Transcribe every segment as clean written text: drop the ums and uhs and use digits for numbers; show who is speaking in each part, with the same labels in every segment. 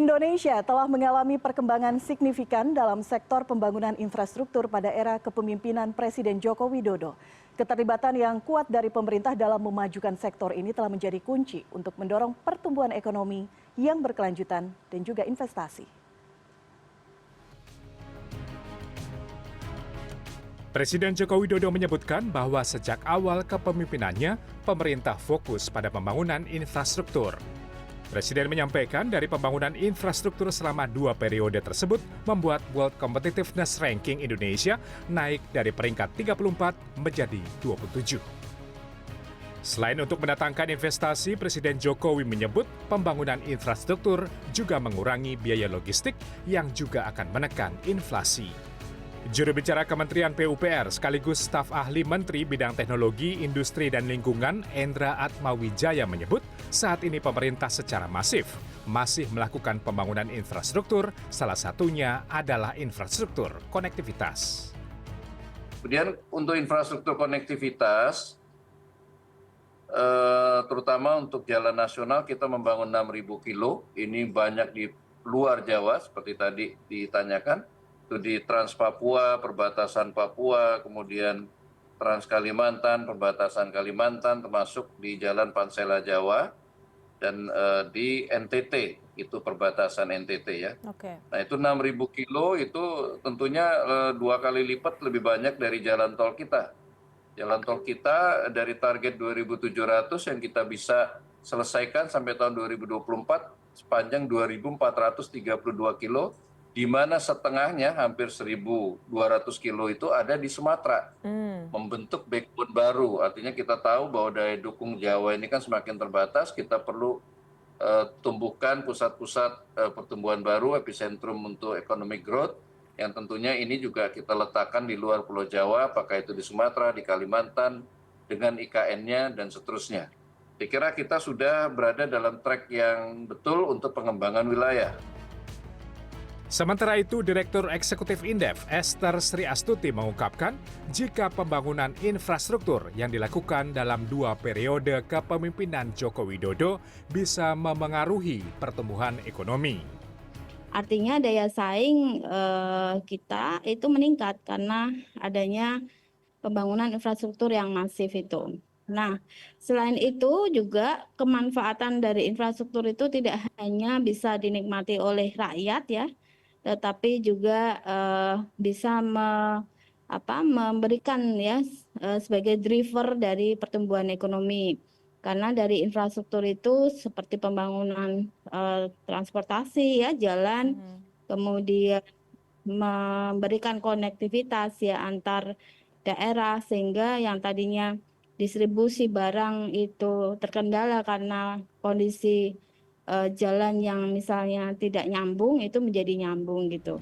Speaker 1: Indonesia telah mengalami perkembangan signifikan dalam sektor pembangunan infrastruktur pada era kepemimpinan Presiden Joko Widodo. Keterlibatan yang kuat dari pemerintah dalam memajukan sektor ini telah menjadi kunci untuk mendorong pertumbuhan ekonomi yang berkelanjutan dan juga investasi.
Speaker 2: Presiden Joko Widodo menyebutkan bahwa sejak awal kepemimpinannya, pemerintah fokus pada pembangunan infrastruktur. Presiden menyampaikan dari pembangunan infrastruktur selama 2 periode tersebut membuat World Competitiveness Ranking Indonesia naik dari peringkat 34 menjadi 27. Selain untuk mendatangkan investasi, Presiden Jokowi menyebut pembangunan infrastruktur juga mengurangi biaya logistik yang juga akan menekan inflasi. Juru bicara Kementerian PUPR sekaligus staf ahli Menteri Bidang Teknologi, Industri dan Lingkungan Endra Atmawijaya menyebut saat ini pemerintah secara masif masih melakukan pembangunan infrastruktur, salah satunya adalah infrastruktur konektivitas.
Speaker 3: Kemudian untuk infrastruktur konektivitas, terutama untuk jalan nasional kita membangun 6.000 kilo, ini banyak di luar Jawa seperti tadi ditanyakan. Itu di Trans Papua, perbatasan Papua, kemudian Trans Kalimantan, perbatasan Kalimantan, termasuk di Jalan Pansela Jawa, dan di NTT, itu perbatasan NTT ya.
Speaker 1: Oke.
Speaker 3: Nah itu 6.000 kilo itu tentunya 2 kali lipat lebih banyak dari jalan tol kita. Jalan tol kita dari target 2.700 yang kita bisa selesaikan sampai tahun 2024 sepanjang 2.432 kilo, di mana setengahnya hampir 1.200 kilo itu ada di Sumatera, membentuk backbone baru. Artinya kita tahu bahwa daya dukung Jawa ini kan semakin terbatas, kita perlu tumbuhkan pusat-pusat pertumbuhan baru, epicentrum untuk economic growth, yang tentunya ini juga kita letakkan di luar Pulau Jawa, apakah itu di Sumatera, di Kalimantan, dengan IKN-nya dan seterusnya. Saya kira kita sudah berada dalam track yang betul untuk pengembangan wilayah.
Speaker 2: Sementara itu, Direktur Eksekutif Indef, Esther Sri Astuti mengungkapkan, jika pembangunan infrastruktur yang dilakukan dalam 2 periode kepemimpinan Joko Widodo bisa memengaruhi pertumbuhan ekonomi.
Speaker 4: Artinya daya saing kita itu meningkat karena adanya pembangunan infrastruktur yang masif itu. Nah, selain itu juga kemanfaatan dari infrastruktur itu tidak hanya bisa dinikmati oleh rakyat ya, tetapi juga bisa memberikan ya sebagai driver dari pertumbuhan ekonomi. Karena dari infrastruktur itu seperti pembangunan transportasi ya, jalan, kemudian memberikan konektivitas ya antar daerah, sehingga yang tadinya distribusi barang itu terkendala karena kondisi jalan yang misalnya tidak nyambung itu menjadi nyambung gitu.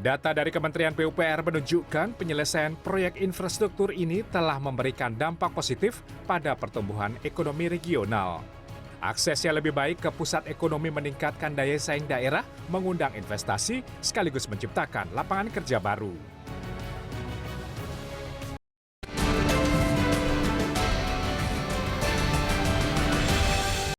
Speaker 2: Data dari Kementerian PUPR menunjukkan penyelesaian proyek infrastruktur ini telah memberikan dampak positif pada pertumbuhan ekonomi regional. Aksesnya lebih baik ke pusat ekonomi meningkatkan daya saing daerah, mengundang investasi, sekaligus menciptakan lapangan kerja baru.